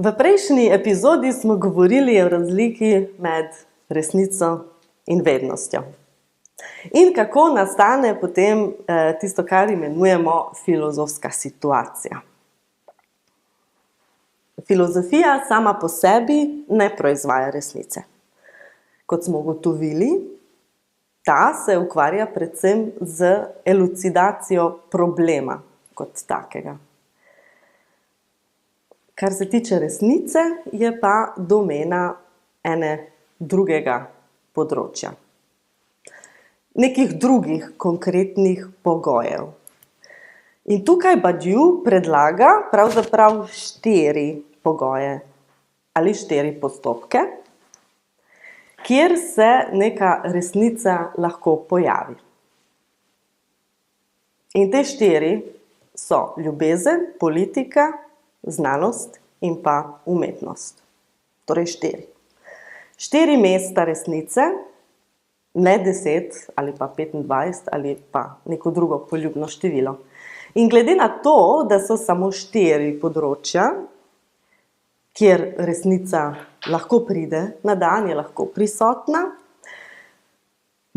V prejšnji epizodi smo govorili o razliki med resnico in vednostjo. In kako nastane potem tisto, kar imenujemo filozofska situacija. Filozofija sama po sebi ne proizvaja resnice. Kot smo ugotovili, ta se ukvarja predvsem z elucidacijo problema kot takega. Kar se tiče resnice, je pa domena ene drugega področja. Nekih drugih konkretnih pogojev. In tukaj Badiou predlaga pravzaprav 4 pogoje ali 4 postopke, kjer se neka resnica lahko pojavi. In te 4 so ljubezen, politika, znanost in pa umetnost. Torej 4. 4 mesta resnice, ne 10 ali pa 25 ali pa neko drugo poljubno število. In glede na to, da so samo 4 področja, kjer resnica lahko pride na dan, je lahko prisotna,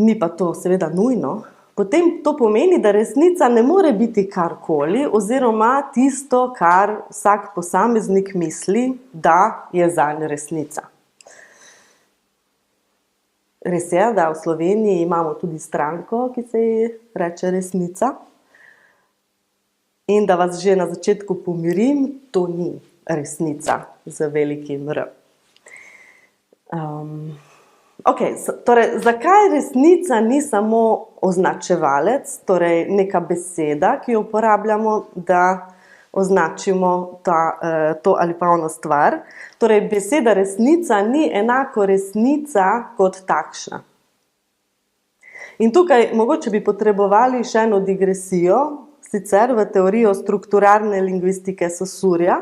ni pa to seveda nujno, potem to pomeni, da resnica ne more biti karkoli oziroma tisto, kar vsak posameznik misli, da je zanj resnica. Res je, da v Sloveniji imamo tudi stranko, ki se ji reče Resnica. In da vas že na začetku pomirim, to ni resnica z velikim R. Torej, zakaj resnica ni samo označevalec, torej neka beseda, ki jo uporabljamo, da označimo to ali pa ono stvar? Torej, beseda resnica ni enako resnica kot takšna. In tukaj mogoče bi potrebovali še eno digresijo, sicer v teorijo strukturalne lingvistike Saussurja,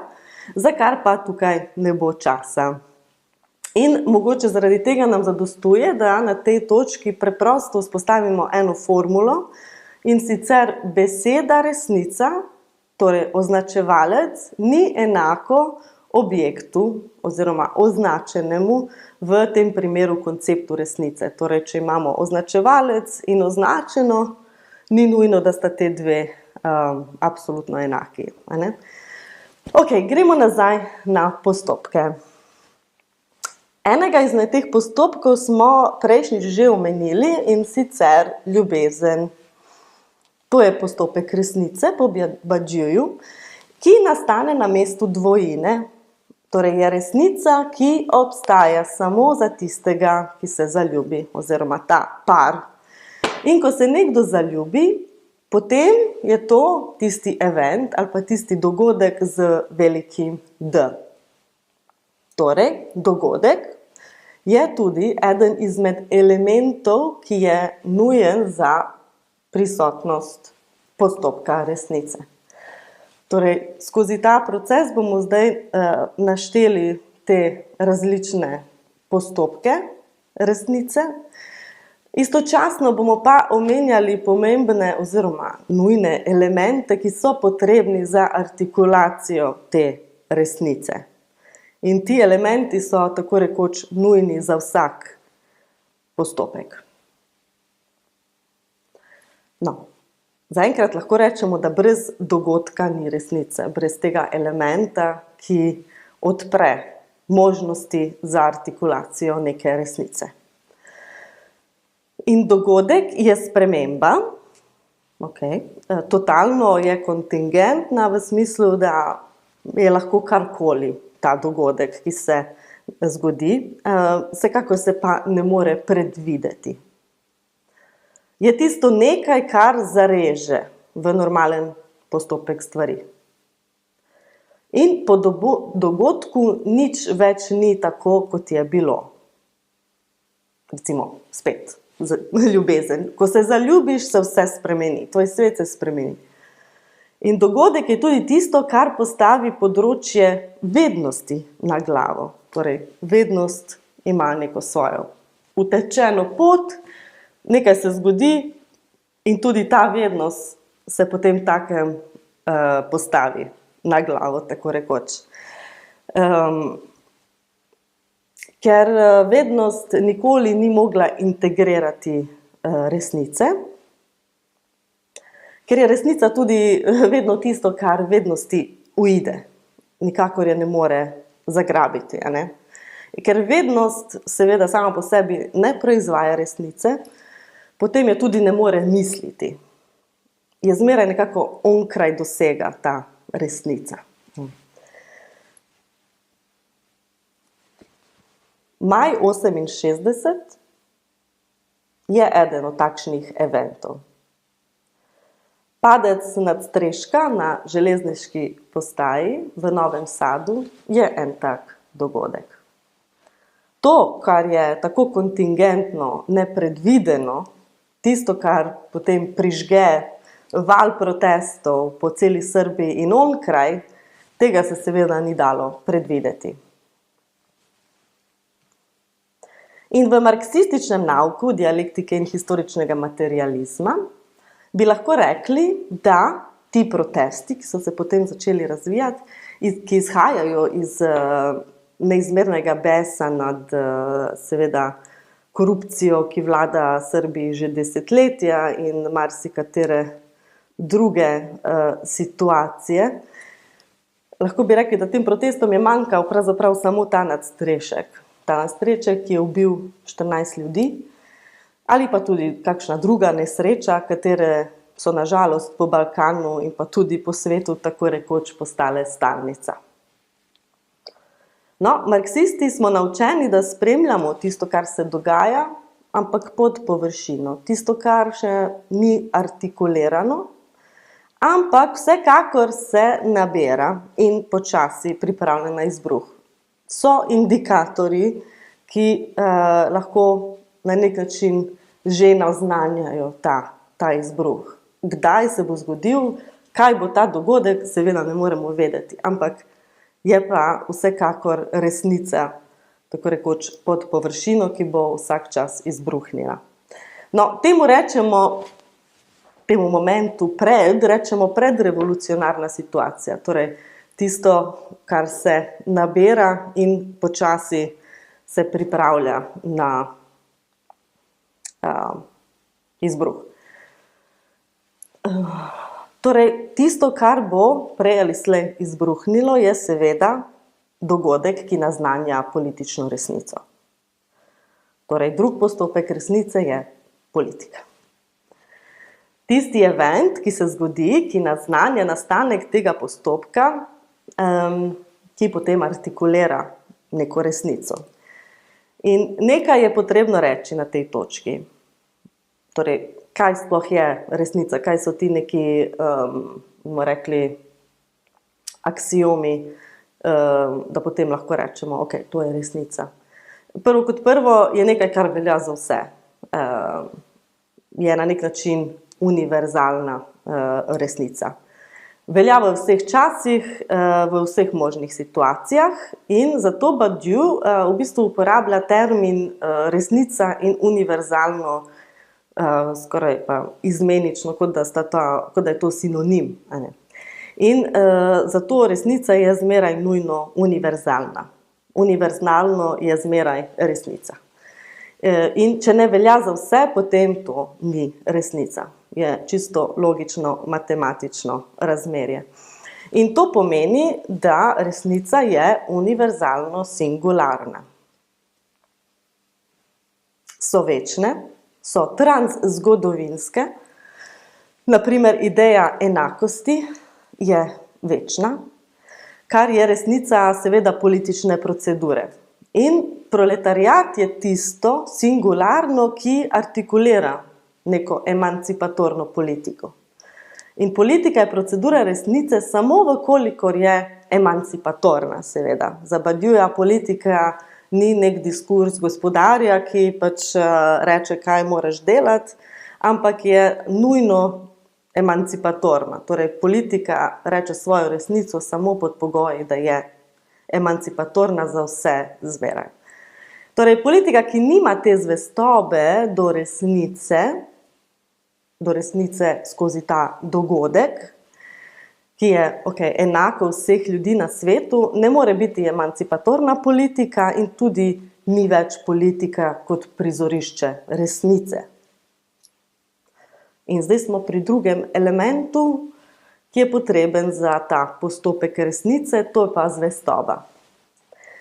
za kar pa tukaj ne bo časa. In mogoče zaradi tega nam zadostuje, da na tej točki preprosto vzpostavimo eno formulo, in sicer beseda resnica, torej označevalec, ni enako objektu oziroma označenemu v tem primeru konceptu resnice. Torej, če imamo označevalec in označeno, ni nujno, da sta te dve absolutno enaki. Gremo nazaj na postopke. Enega izmed teh postopkov smo prejšnjič že omenili, in sicer ljubezen. To je postopek resnice po Badiouju, ki nastane na mestu dvojine. Torej je resnica, ki obstaja samo za tistega, ki se zaljubi, oziroma ta par. In ko se nekdo zaljubi, potem je to tisti event ali pa tisti dogodek z velikim D. Torej, dogodek je tudi eden izmed elementov, ki je nujen za prisotnost postopka resnice. Torej, skozi ta proces bomo zdaj našteli te različne postopke resnice. Istočasno bomo pa omenjali pomembne oziroma nujne elemente, ki so potrebni za artikulacijo te resnice. In ti elementi so tako rekoč nujni za vsak postopek. Zaenkrat lahko rečemo, da brez dogodka ni resnice, brez tega elementa, ki odpre možnosti za artikulacijo neke resnice. In dogodek je sprememba, totalno je kontingentna v smislu, da je lahko karkoli ta dogodek, ki se zgodi, vsekakor se pa ne more predvideti. Je tisto nekaj, kar zareže v normalen postopek stvari. In po dogodku nič več ni tako, kot je bilo. Recimo, spet, ljubezen. Ko se zaljubiš, se vse spremeni, tvoj svet se spremeni. In dogodek je tudi tisto, kar postavi področje vednosti na glavo. Torej, vednost ima neko svojo utečeno pot, nekaj se zgodi in tudi ta vednost se potem takem postavi na glavo, tako rekoč. Ker vednost nikoli ni mogla integrirati resnice, ker je resnica tudi vedno tisto, kar vednosti uide, nikakor je ne more zagrabiti, a ne? Ker vednost seveda sama po sebi ne proizvaja resnice, potem je tudi ne more misliti. Je zmeraj nekako onkraj dosega ta resnica. Maj 68 je eden od takšnih eventov. Padec nadstreška na železniški postaji v Novem Sadu je en tak dogodek. To, kar je tako kontingentno, nepredvideno, tisto, kar potem prižge val protestov po celi Srbiji in onkraj, tega se seveda ni dalo predvideti. In v marksističnem nauku dialektike in historičnega materializma bi lahko rekli, da ti protesti, ki so se potem začeli razvijati, ki izhajajo iz neizmernega besa nad seveda korupcijo, ki vlada Srbiji že desetletja in marsikatere druge situacije. Lahko bi rekli, da tem protestom je manjkal pravzaprav samo ta nadstrešek. Ta nadstrešek, ki je ubil 14 ljudi, ali pa tudi kakšna druga nesreča, katere so na žalost po Balkanu in pa tudi po svetu tako rekoč postale stalnica. No, marksisti smo naučeni, da spremljamo tisto, kar se dogaja, ampak pod površino. Tisto, kar še ni artikulirano, ampak vsekakor se nabira in počasi pripravlja na izbruh. So indikatorji, ki lahko na nek način že naznanjajo ta izbruh. Kdaj se bo zgodil, kaj bo ta dogodek, seveda ne moremo vedeti, ampak je pa vsekakor resnica, tako rekoč pod površino, ki bo vsak čas izbruhnila. No, temu momentu rečemo predrevolucionarna situacija, torej tisto, kar se nabira in počasi se pripravlja na izbruh. Torej, tisto, kar bo prej ali slej izbruhnilo, je seveda dogodek, ki naznanja politično resnico. Torej, drug postopek resnice je politika. Tisti event, ki se zgodi, ki naznanja nastanek tega postopka, ki potem artikulira neko resnico. In nekaj je potrebno reči na tej točki. Torej, kaj sploh je resnica, kaj so ti neki, bomo rekli, aksiomi, da potem lahko rečemo, ok, to je resnica. Prvo kot prvo je nekaj, kar velja za vse. Je na nek način univerzalna resnica. Velja v vseh časih, v vseh možnih situacijah in zato Badiou v bistvu uporablja termin resnica in univerzalno skoraj pa izmenično, kot da je to sinonim. In zato resnica je zmeraj nujno univerzalna. Univerzalno je zmeraj resnica. In če ne velja za vse, potem to ni resnica. Je čisto logično, matematično razmerje. In to pomeni, da resnica je univerzalno singularna. So večne, so transzgodovinske, na primer ideja enakosti je večna, kar je resnica seveda politične procedure. In proletariat je tisto singularno, ki artikulira neko emancipatorno politiko. In politika je procedura resnice samo vkolikor je emancipatorna, seveda. Za Badiouja politika ni nek diskurs gospodarja, ki pač reče, kaj moraš delati, ampak je nujno emancipatorna. Torej, politika reče svojo resnico samo pod pogoji, da je emancipatorna za vse zmeraj. Torej, politika, ki nima te zvestobe do resnice skozi ta dogodek, ki je enako vseh ljudi na svetu, ne more biti emancipatorna politika in tudi ni več politika kot prizorišče resnice. In zdaj smo pri drugem elementu, ki je potreben za ta postopek resnice, to je pa zvestoba.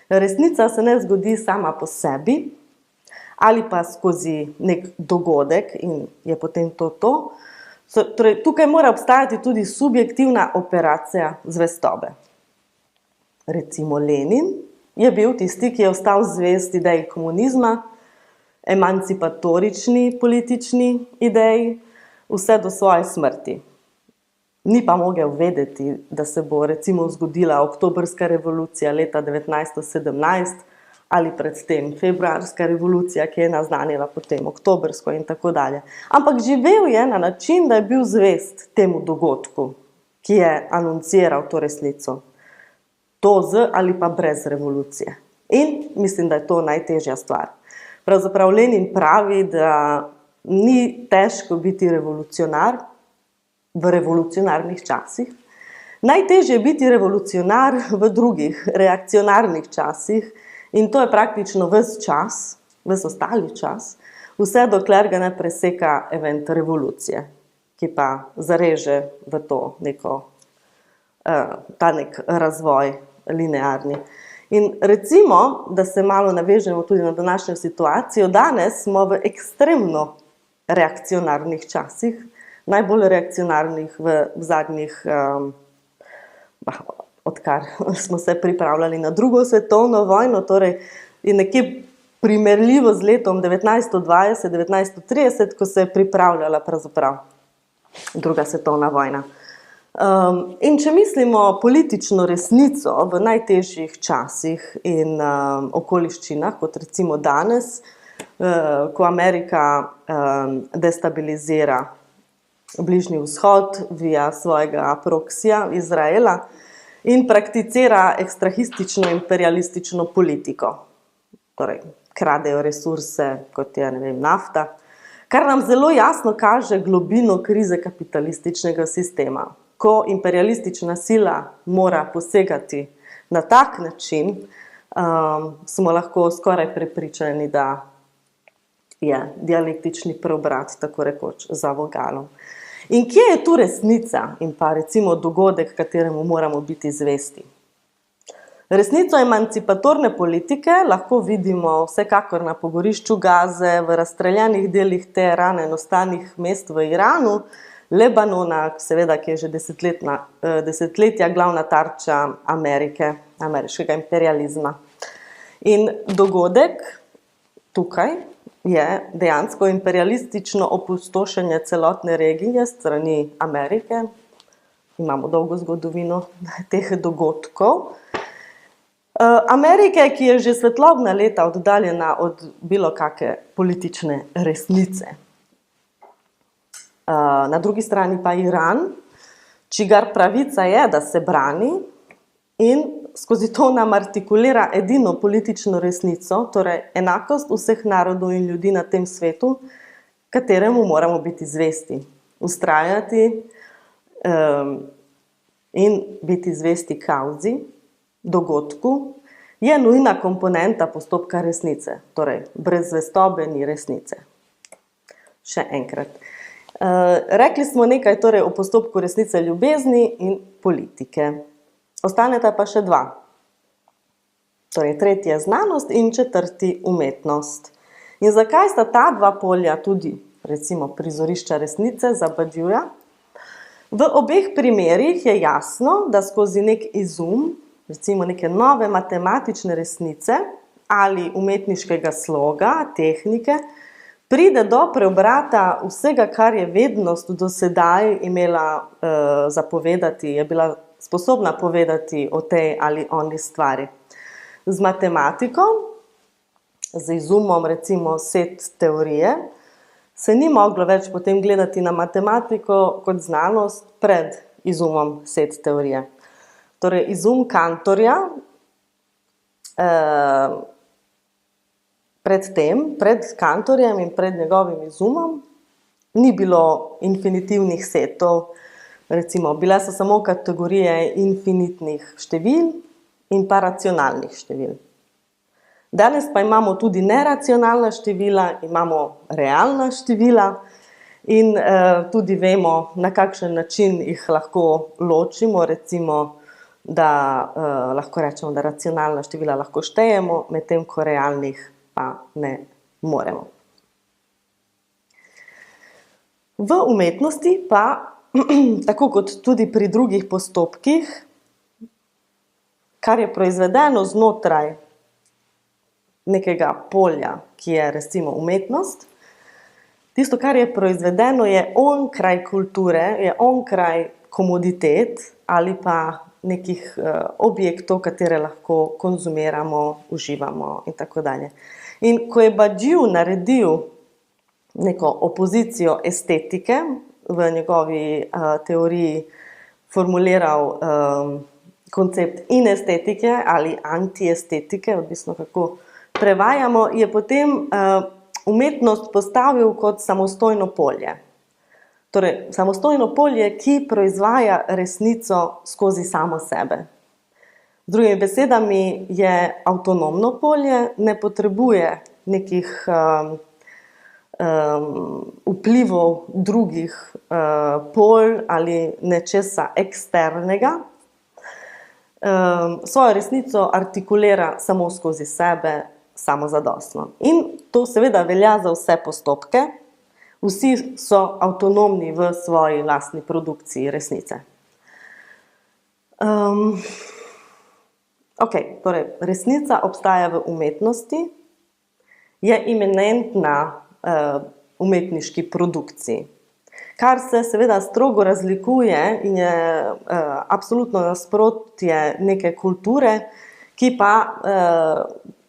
Resnica se ne zgodi sama po sebi, ali pa skozi nek dogodek in je potem to. Torej, tukaj mora obstajati tudi subjektivna operacija zvestobe. Recimo Lenin je bil tisti, ki je ostal zvest ideji komunizma, emancipatorični politični ideji, vse do svoje smrti. Ni pa mogel vedeti, da se bo recimo zgodila oktobrska revolucija leta 1917 ali predtem februarska revolucija, ki je naznanila potem oktobrsko in tako dalje. Ampak živel je na način, da je bil zvest temu dogodku, ki je anunciral to resnico. To z ali pa brez revolucije. In mislim, da je to najtežja stvar. Pravzaprav Lenin pravi, da ni težko biti revolucionar v revolucionarnih časih. Najtežje je biti revolucionar v drugih, reakcionarnih časih in to je praktično ves čas, ves ostali čas, vse dokler ga ne preseka event revolucije, ki pa zareže v to ta nek razvoj linearni. In recimo, da se malo navežemo tudi na današnjo situacijo, danes smo v ekstremno reakcionarnih časih, najbolj reakcionarnih v zadnjih, odkar smo se pripravljali na drugo svetovno vojno, torej je nekje primerljivo z letom 1920, 1930, ko se je pripravljala pravzaprav druga svetovna vojna. In če mislimo politično resnico v najtežjih časih in okoliščinah, kot recimo danes, ko Amerika destabilizira Bližnji vzhod via svojega proksija Izraela in prakticira ekstrahistično imperialistično politiko. Torej, kradejo resurse, kot je, nafta, kar nam zelo jasno kaže globino krize kapitalističnega sistema. Ko imperialistična sila mora posegati na tak način, smo lahko skoraj prepričani, da je dialektični preobrat, tako rekoč, za vogalom. In kje je tu resnica in pa recimo dogodek, kateremu moramo biti zvesti? Resnico emancipatorne politike lahko vidimo vsekakor na pogorišču Gaze, v razstreljanih delih Teherana in ostalih mest v Iranu, Lebanona, seveda, ki je že desetletja glavna tarča ameriškega imperializma. In dogodek tukaj je dejansko imperialistično opustošenje celotne regije s strani Amerike. Imamo dolgo zgodovino teh dogodkov. Amerike, ki je že svetlobna leta oddaljena od bilo kakšne politične resnice. Na drugi strani pa Iran, čigar pravica je, da se brani in skozi to nam artikulira edino politično resnico, torej enakost vseh narodov in ljudi na tem svetu, kateremu moramo biti zvesti, vztrajati in biti zvesti kauzi, dogodku, je nujna komponenta postopka resnice, torej brez zvestobe ni resnice. Še enkrat. Rekli smo nekaj torej o postopku resnice ljubezni in politike. Ostaneta pa še dva. Torej, tretji je znanost in četrti umetnost. In zakaj sta ta dva polja tudi, recimo, prizorišča resnice za Badiouja? V obeh primerih je jasno, da skozi nek izum, recimo neke nove matematične resnice ali umetniškega sloga, tehnike, pride do preobrata vsega, kar je vednost do sedaj imela zapovedati, je bila sposobna povedati o tej ali oni stvari. Z matematiko, z izumom recimo set teorije, se ni moglo več potem gledati na matematiko kot znanost pred izumom set teorije. Torej, izum Cantorja pred Cantorjem in pred njegovim izumom ni bilo infinitivnih setov, Recimo, bile so samo kategorije infinitnih števil in pa racionalnih števil. Danes pa imamo tudi neracionalna števila, imamo realna števila in tudi vemo, na kakšen način jih lahko ločimo, recimo, da lahko rečemo, da racionalna števila lahko štejemo, medtem ko realnih pa ne moremo. V umetnosti pa, tako kot tudi pri drugih postopkih, kar je proizvedeno znotraj nekega polja, ki je recimo umetnost, tisto, kar je proizvedeno, je onkraj kulture, je onkraj komoditet ali pa nekih objektov, katere lahko konzumiramo, uživamo in tako dalje. In ko je Badiou naredil neko opozicijo estetike, v njegovi teoriji formuliral koncept inestetike ali antiestetike, odvisno kako prevajamo, je potem umetnost postavil kot samostojno polje. Torej, samostojno polje, ki proizvaja resnico skozi samo sebe. Z drugimi besedami je avtonomno polje, ne potrebuje nekih vplivov drugih polj ali nečesa eksternega. Svojo resnico artikulira samo skozi sebe, samozadostno. In to seveda velja za vse postopke. Vsi so avtonomni v svoji lastni produkciji resnice. Torej, resnica obstaja v umetnosti, je imanentna umetniški produkciji, kar se seveda strogo razlikuje in je absolutno nasprotje neke kulture, ki pa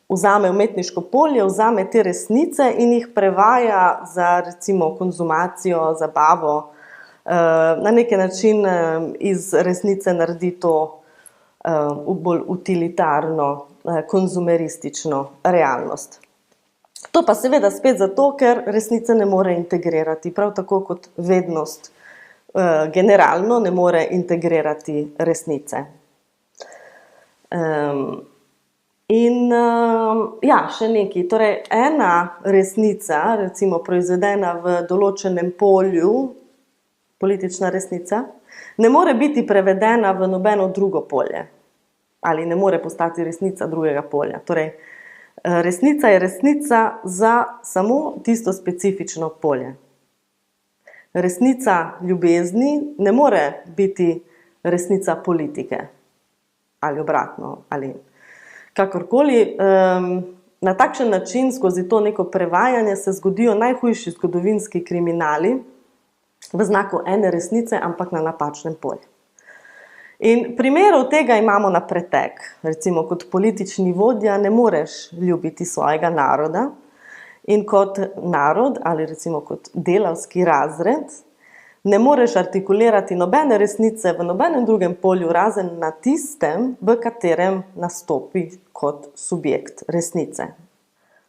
vzame umetniško polje, vzame te resnice in jih prevaja za recimo konzumacijo, zabavo, na neki način iz resnice naredi to bolj utilitarno, konzumeristično realnost. To pa seveda spet zato, ker resnice ne more integrirati, prav tako kot vednost generalno ne more integrirati resnice. Še nekaj, torej ena resnica, recimo proizvedena v določenem polju, politična resnica, ne more biti prevedena v nobeno drugo polje ali ne more postati resnica drugega polja. Torej, resnica je resnica za samo tisto specifično polje. Resnica ljubezni ne more biti resnica politike ali obratno, ali kakorkoli. Na takšen način, skozi to neko prevajanje, se zgodijo najhujši zgodovinski kriminali v znaku ene resnice, ampak na napačnem polju. In primerov tega imamo na pretek. Recimo, kot politični vodja ne moreš ljubiti svojega naroda in kot narod ali recimo kot delavski razred ne moreš artikulirati nobene resnice v nobenem drugem polju, razen na tistem, v katerem nastopi kot subjekt resnice.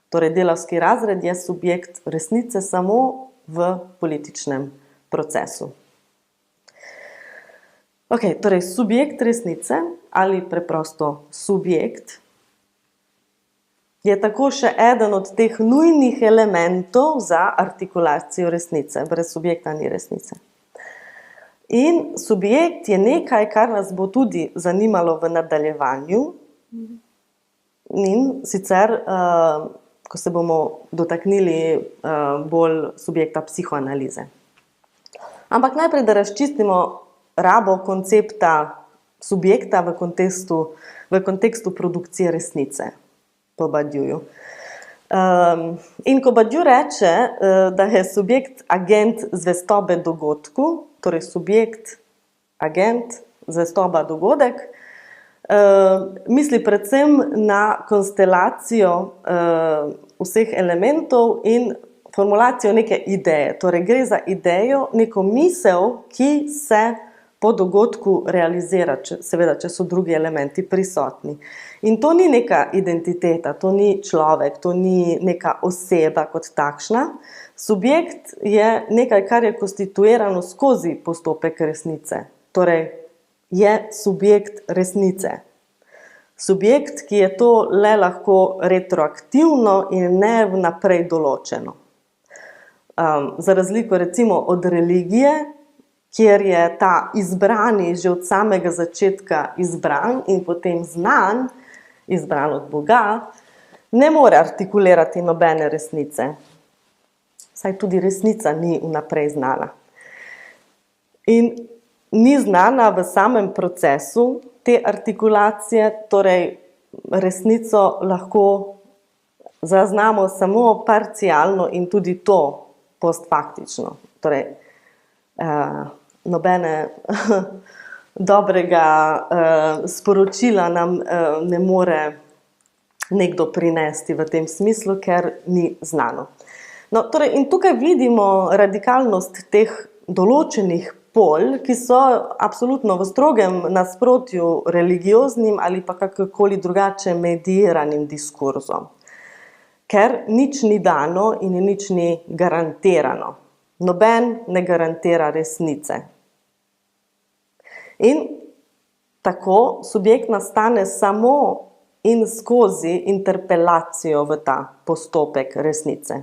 Torej, delavski razred je subjekt resnice samo v političnem procesu. Torej, subjekt resnice ali preprosto subjekt je tako še eden od teh nujnih elementov za artikulacijo resnice. Brez subjekta ni resnice. In subjekt je nekaj, kar nas bo tudi zanimalo v nadaljevanju, in sicer, ko se bomo dotaknili bolj subjekta psihoanalize. Ampak najprej, da razčistimo rabo koncepta subjekta v kontekstu produkcije resnice po Badiouju. In ko Badiou reče, da je subjekt agent zvestobe dogodku, torej subjekt, agent, zvestoba dogodek, misli predvsem na konstelacijo vseh elementov in formulacijo neke ideje. Torej, gre za idejo, neko misel, ki se po dogodku realizira, seveda, če so drugi elementi prisotni. In to ni neka identiteta, to ni človek, to ni neka oseba kot takšna. Subjekt je nekaj, kar je konstituirano skozi postopek resnice. Torej, je subjekt resnice. Subjekt, ki je to le lahko retroaktivno in ne vnaprej določeno. Za razliko recimo od religije, kjer je ta izbrani že od samega začetka izbran in potem znan, izbran od Boga, ne more artikulirati nobene resnice. Saj tudi resnica ni vnaprej znana. In ni znana v samem procesu te artikulacije, torej resnico lahko zaznamo samo parcialno in tudi to postfaktično. Torej, nobene dobrega sporočila nam ne more nekdo prinesti v tem smislu, ker ni znano. No, torej, in tukaj vidimo radikalnost teh določenih polj, ki so absolutno v strogem nasprotju religioznim ali pa kakorkoli drugače mediranim diskurzom. Ker nič ni dano in nič ni garantirano. Noben ne garantira resnice. In tako subjekt nastane samo in skozi interpelacijo v ta postopek resnice.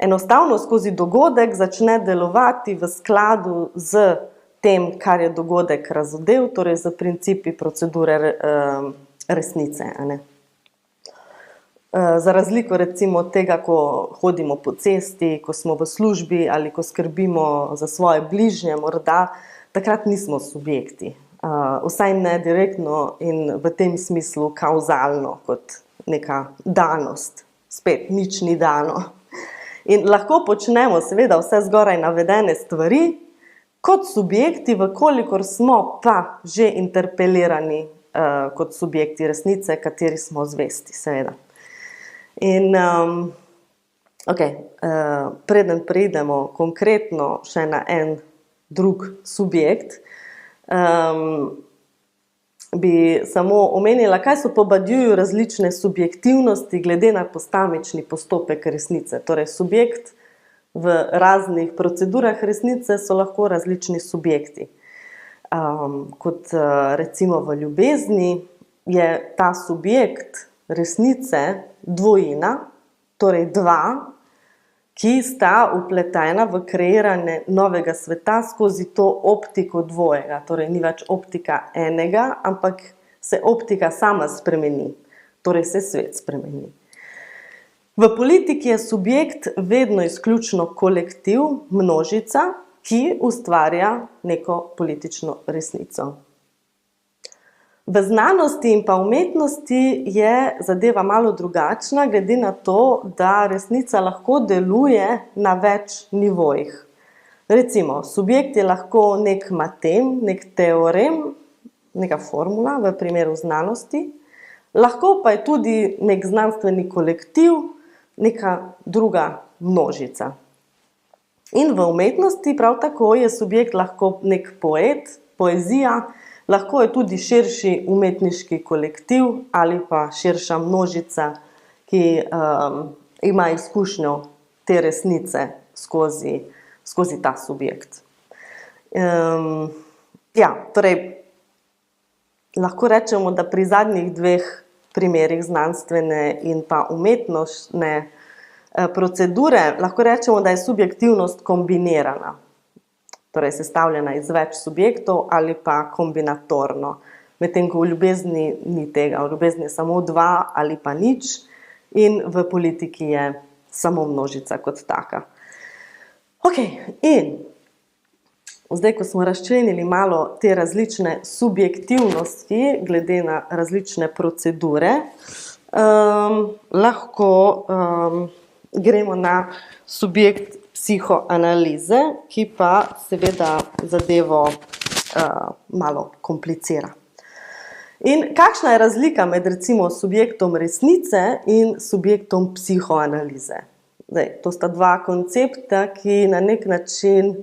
Enostavno skozi dogodek začne delovati v skladu z tem, kar je dogodek razodel, torej z principi procedure resnice. Za razliko recimo od tega, ko hodimo po cesti, ko smo v službi ali ko skrbimo za svoje bližnje, morda takrat nismo subjekti. Vsaj ne direktno in v tem smislu kauzalno, kot neka danost. Spet, nič ni dano. In lahko počnemo seveda vse zgoraj navedene stvari kot subjekti, vkolikor smo pa že interpelirani kot subjekti resnice, kateri smo zvesti, seveda. In preden preidemo konkretno še na en drug subjekt, bi samo omenila, kaj so po Badiouxu različne subjektivnosti glede na posamični postopek resnice. Torej, subjekt v raznih procedurah resnice so lahko različni subjekti. Kot recimo v ljubezni je ta subjekt resnice dvojina, torej dva, ki sta vpletena v kreiranje novega sveta skozi to optiko dvojega. Torej, ni več optika enega, ampak se optika sama spremeni. Torej, se svet spremeni. V politiki je subjekt vedno izključno kolektiv, množica, ki ustvarja neko politično resnico. V znanosti in pa umetnosti je zadeva malo drugačna, glede na to, da resnica lahko deluje na več nivojih. Recimo, subjekt je lahko nek matem, nek teorem, neka formula v primeru znanosti, lahko pa je tudi nek znanstveni kolektiv, neka druga množica. In v umetnosti prav tako je subjekt lahko nek poet, poezija, lahko je tudi širši umetniški kolektiv ali pa širša množica, ki ima izkušnjo te resnice skozi ta subjekt. Torej, lahko rečemo, da pri zadnjih dveh primerih znanstvene in pa umetnostne procedure, lahko rečemo, da je subjektivnost kombinirana. Torej, sestavljena iz več subjektov ali pa kombinatorno. Medtem ko v ljubezni ni tega. V ljubezni je samo dva ali pa nič in v politiki je samo množica kot taka. In zdaj, ko smo razčlenili malo te različne subjektivnosti glede na različne procedure, lahko gremo na subjekt psihoanalize, ki pa seveda zadevo malo komplicira. In kakšna je razlika med recimo subjektom resnice in subjektom psihoanalize? Zdaj, to sta dva koncepta, ki na nek način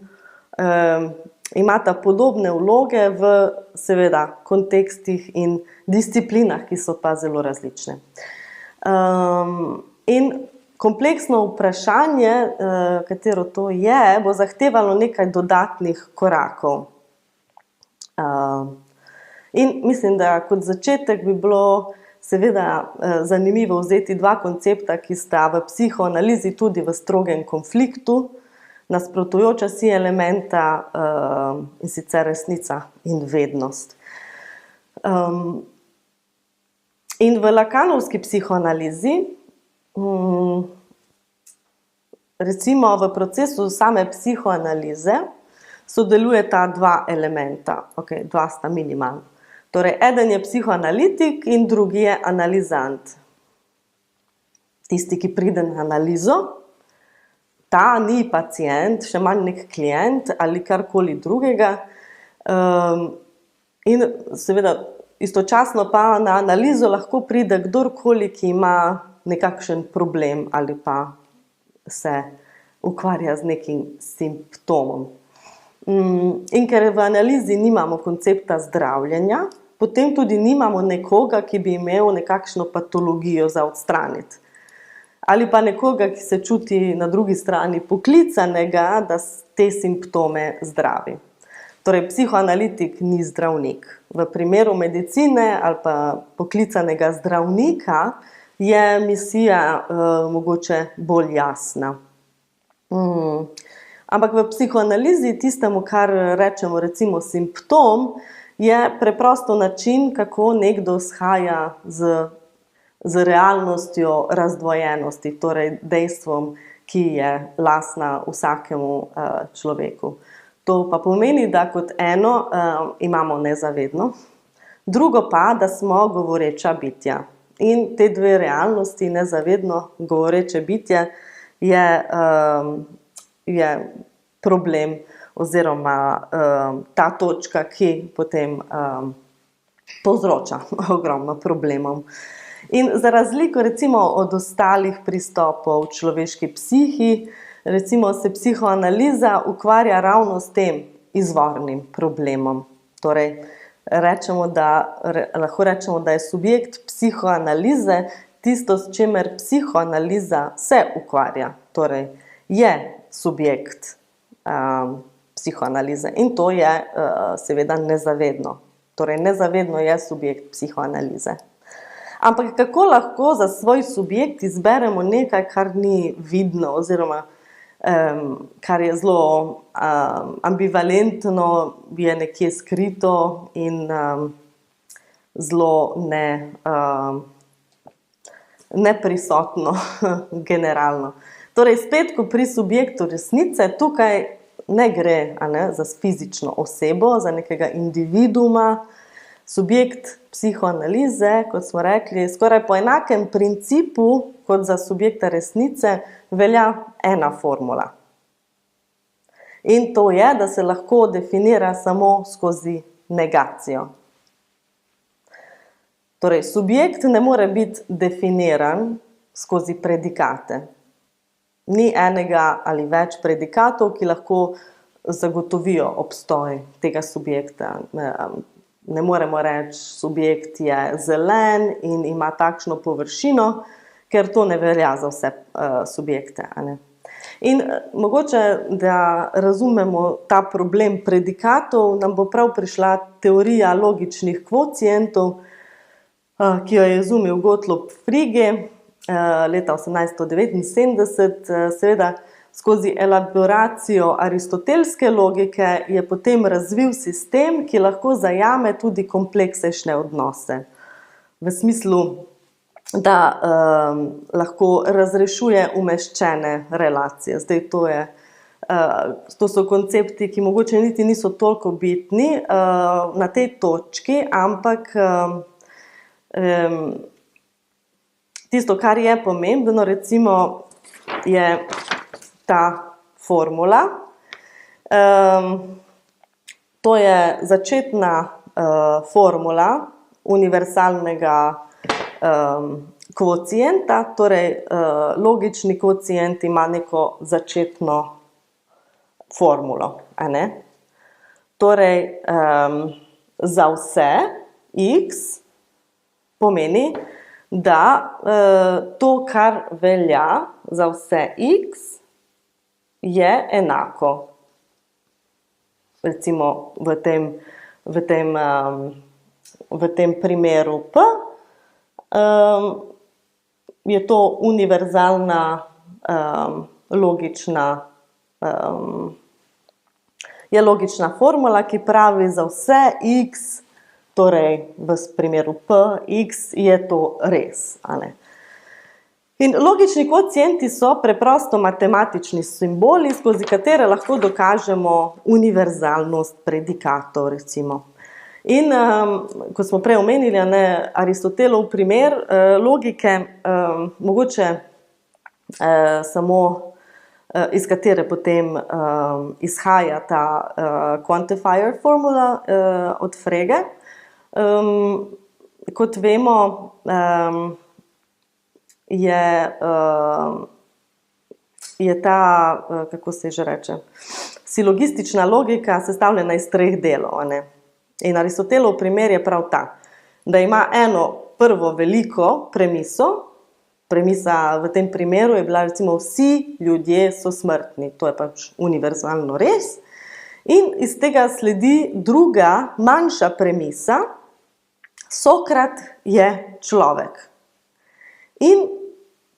imata podobne vloge v seveda kontekstih in disciplinah, ki so pa zelo različne. In kompleksno vprašanje, katero to je, bo zahtevalo nekaj dodatnih korakov. In mislim, da kot začetek bi bilo seveda zanimivo vzeti dva koncepta, ki sta v psihoanalizi tudi v strogem konfliktu, nasprotujoča si elementa, in sicer resnica in vednost. In v lakanovski psihoanalizi, recimo v procesu same psihoanalize, sodelujeta dva elementa, dva sta minimalna. Torej, eden je psihoanalitik in drugi je analizant. Tisti, ki pride na analizo, ta ni pacient, še manj nek klient ali karkoli drugega. In seveda istočasno pa na analizo lahko pride kdorkoli, ki ima nekakšen problem ali pa se ukvarja z nekim simptomom. In ker v analizi nimamo koncepta zdravljenja, potem tudi nimamo nekoga, ki bi imel nekakšno patologijo za odstraniti. Ali pa nekoga, ki se čuti na drugi strani poklicanega, da te simptome zdravi. Torej, psihoanalitik ni zdravnik. V primeru medicine ali pa poklicanega zdravnika je misija mogoče bolj jasna. Ampak v psihoanalizi tistemu, kar rečemo recimo simptom, je preprosto način, kako nekdo shaja z realnostjo razdvojenosti, torej dejstvom, ki je lastna vsakemu človeku. To pa pomeni, da kot eno imamo nezavedno, drugo pa, da smo govoreča bitja. In te dve realnosti, nezavedno govoreče bitje, je problem oziroma ta točka, ki potem povzroča ogromno problemov. In za razliko recimo od ostalih pristopov človeški psihi, recimo se psihoanaliza ukvarja ravno s tem izvornim problemom. Torej, lahko rečemo, da je subjekt psihoanalize tisto, s čimer psihoanaliza se ukvarja. Torej, je subjekt psihoanalize in to je seveda nezavedno. Torej, nezavedno je subjekt psihoanalize. Ampak kako lahko za svoj subjekt izberemo nekaj, kar ni vidno oziroma kar je zelo ambivalentno, je nekje skrito in zelo neprisotno generalno. Torej, spet, ko pri subjektu resnice, tukaj ne gre za fizično osebo, za nekega individuuma. Subjekt psihoanalize, kot smo rekli, skoraj po enakem principu, kot za subjekta resnice, velja ena formula. In to je, da se lahko definira samo skozi negacijo. Torej, subjekt ne more biti definiran skozi predikate. Ni enega ali več predikatov, ki lahko zagotovijo obstoj tega subjekta. Ne moremo reči, subjekt je zelen in ima takšno površino, ker to ne velja za vse subjekte. In mogoče, da razumemo ta problem predikatov, nam bo prav prišla teorija logičnih kvocientov, ki jo je izumil Gottlob Frege leta 1879, seveda skozi elaboracijo aristotelske logike je potem razvil sistem, ki lahko zajame tudi kompleksnejše odnose. V smislu, da lahko razrešuje umeščene relacije. Zdaj to so koncepti, ki mogoče niti niso toliko bitni na tej točki, ampak tisto, kar je pomembno, recimo, je ta formula. To je začetna formula univerzalnega kvocienta, torej logični kvocient ima neko začetno formulo. Torej, za vse x pomeni, da to, kar velja za vse x, je enako. Recimo v tem primeru P je to univerzalna logična formula, ki pravi za vse x, torej v primeru P, x je to res. In logični kocienti so preprosto matematični simboli, skozi katere lahko dokažemo univerzalnost predikatov, recimo. In ko smo prej omenili, Aristotelov primer logike, mogoče samo iz katere potem izhaja ta quantifier formula od Frege. Kot vemo, je ta, kako se že reče, silogistična logika sestavljena iz 3 delov. In Aristotelov primer je prav ta, da ima eno prvo veliko premiso. Premisa v tem primeru je bila recimo vsi ljudje so smrtni. To je pač univerzalno res. In iz tega sledi druga, manjša premisa, Sokrat je človek. In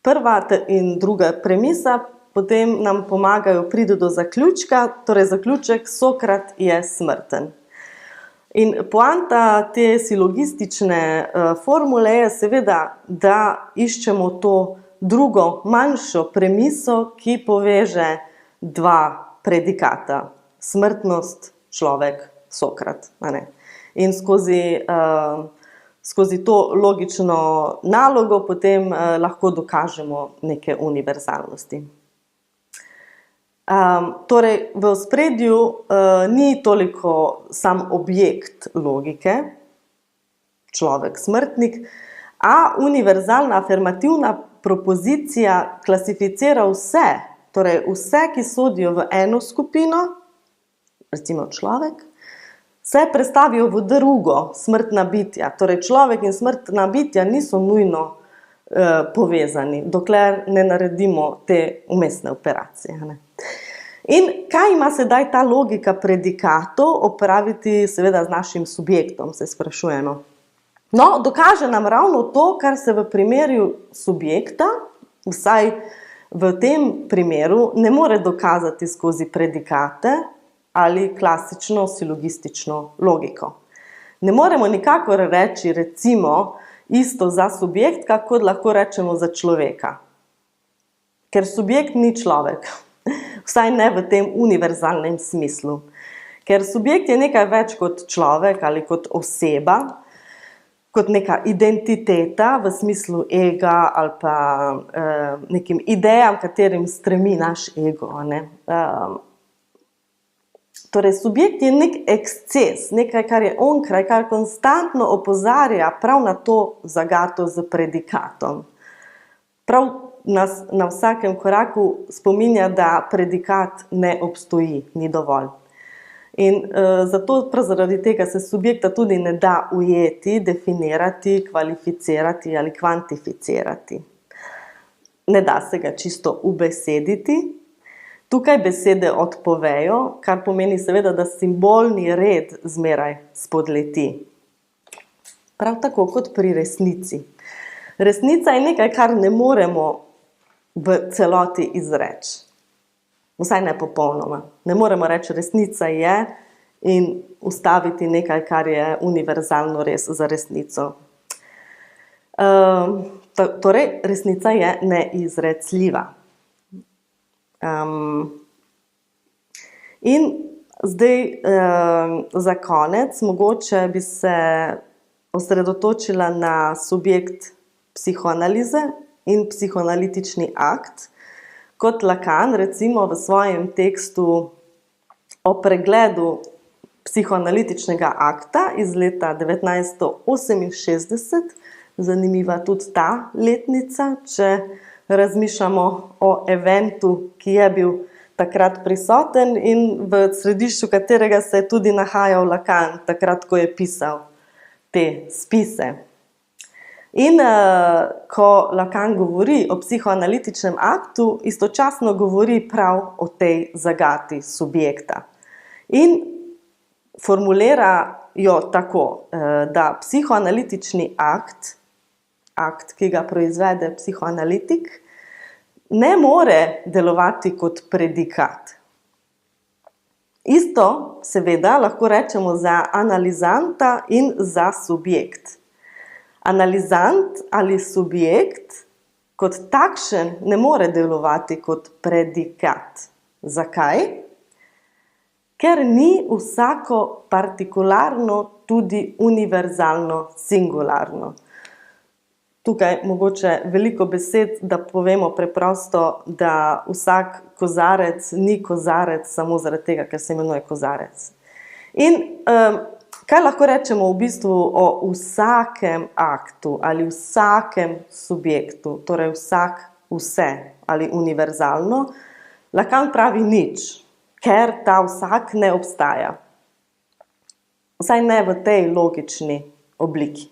prva in druga premisa potem nam pomagajo priti do zaključka, torej zaključek Sokrat je smrten. In poanta te silogistične formule je seveda, da iščemo to drugo, manjšo premiso, ki poveže 2 predikata. Smrtnost, človek, Sokrat. In skozi to logično nalogo potem lahko dokažemo neke univerzalnosti. Torej, v ospredju ni toliko sam objekt logike, človek, smrtnik, a univerzalna afirmativna propozicija klasificira vse, torej vse, ki sodijo v eno skupino, recimo človek, se prestavijo v drugo, smrtna bitja. Torej, človek in smrtna bitja niso nujno povezani, dokler ne naredimo te vmesne operacije. In kaj ima sedaj ta logika predikatov opraviti seveda z našim subjektom, se sprašujemo. No, dokaže nam ravno to, kar se v primeru subjekta, vsaj v tem primeru, ne more dokazati skozi predikate ali klasično silogistično logiko. Ne moremo nikakor reči, recimo, isto za subjekt, kakor lahko rečemo za človeka. Ker subjekt ni človek, vsaj ne v tem univerzalnem smislu. Ker subjekt je nekaj več kot človek ali kot oseba, kot neka identiteta v smislu ega ali pa nekim idejam, katerim stremi naš ego. Torej, subjekt je nek eksces, nekaj, kar je onkraj, kar konstantno opozarja prav na to zagato z predikatom. Prav nas na vsakem koraku spominja, da predikat ne obstoji, ni dovolj. In zato prav zaradi tega se subjekta tudi ne da ujeti, definirati, kvalificirati ali kvantificirati. Ne da se ga čisto ubesediti. Tukaj besede odpovejo, kar pomeni seveda, da simbolni red zmeraj spodleti. Prav tako kot pri resnici. Resnica je nekaj, kar ne moremo v celoti izreči. Vsaj ne popolnoma. Ne moremo reči, resnica je in ustaviti nekaj, kar je univerzalno res za resnico. Torej, resnica je neizrecljiva. In zdaj za konec mogoče bi se osredotočila na subjekt psihoanalize in psihoanalitični akt, kot Lacan recimo v svojem tekstu o pregledu psihoanalitičnega akta iz leta 1968, zanimiva tudi ta letnica, če razmišljamo o eventu, ki je bil takrat prisoten in v središču katerega se je tudi nahajal Lacan, takrat, ko je pisal te spise. In ko Lacan govori o psihoanalitičnem aktu, istočasno govori prav o tej zagati subjekta. In formulira jo tako, da psihoanalitični akt, ki ga proizvede psihoanalitik, ne more delovati kot predikat. Isto, seveda, lahko rečemo za analizanta in za subjekt. Analizant ali subjekt kot takšen ne more delovati kot predikat. Zakaj? Ker ni vsako partikularno tudi univerzalno singularno. Tukaj mogoče veliko besed, da povemo preprosto, da vsak kozarec ni kozarec samo zaradi tega, ker se imenuje kozarec. In kaj lahko rečemo v bistvu o vsakem aktu ali vsakem subjektu, torej vsak vse ali univerzalno? Lacan pravi nič, ker ta vsak ne obstaja. Vsaj ne v tej logični obliki.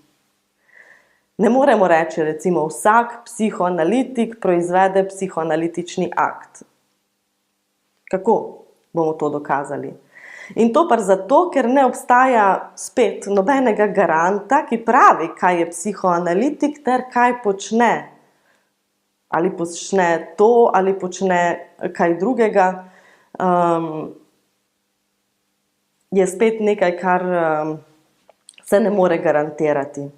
Ne moremo reči, recimo, vsak psihoanalitik proizvede psihoanalitični akt. Kako bomo to dokazali? In to pa zato, ker ne obstaja spet nobenega garanta, ki pravi, kaj je psihoanalitik ter kaj počne. Ali počne to, ali počne kaj drugega. Je spet nekaj, kar se ne more garantirati.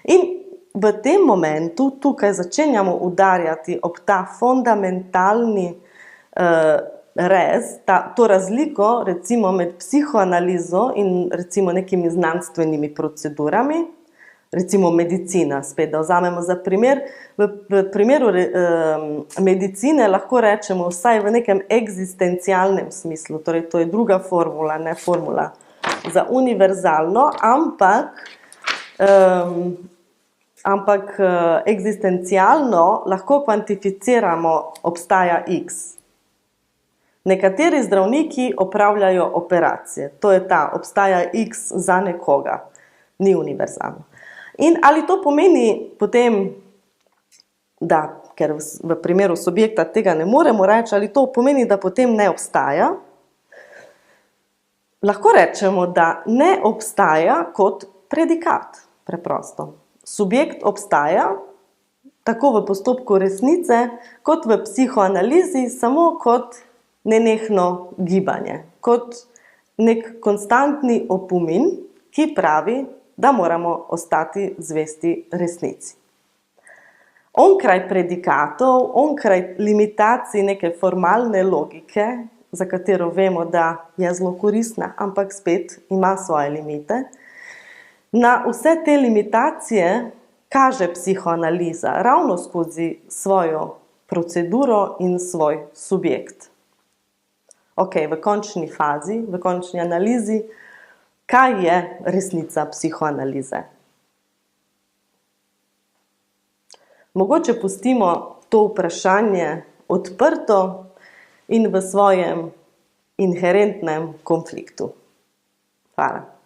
In v tem momentu tukaj začenjamo udarjati ob ta fundamentalni rez, to razliko recimo med psihoanalizo in recimo nekimi znanstvenimi procedurami, recimo medicina, spet da vzamemo za primer. V primeru medicine lahko rečemo vsaj v nekem eksistencialnem smislu, torej to je druga formula, ne formula za univerzalno, ampak eksistencialno lahko kvantificiramo, obstaja X. Nekateri zdravniki opravljajo operacije, to je ta, obstaja X za nekoga, ni univerzalno. In ali to pomeni potem, da, ker v primeru subjekta tega ne moremo reči, ali to pomeni, da potem ne obstaja? Lahko rečemo, da ne obstaja kot predikat, preprosto. Subjekt obstaja, tako v postopku resnice, kot v psihoanalizi, samo kot nenehno gibanje, kot nek konstantni opomin, ki pravi, da moramo ostati zvesti resnici. Onkraj predikatov, onkraj limitacij neke formalne logike, za katero vemo, da je zelo koristna, ampak spet ima svoje limite, na vse te limitacije kaže psihoanaliza ravno skozi svojo proceduro in svoj subjekt. Ok, v končni fazi, v končni analizi, kaj je resnica psihoanalize? Mogoče pustimo to vprašanje odprto in v svojem inherentnem konfliktu. Hvala.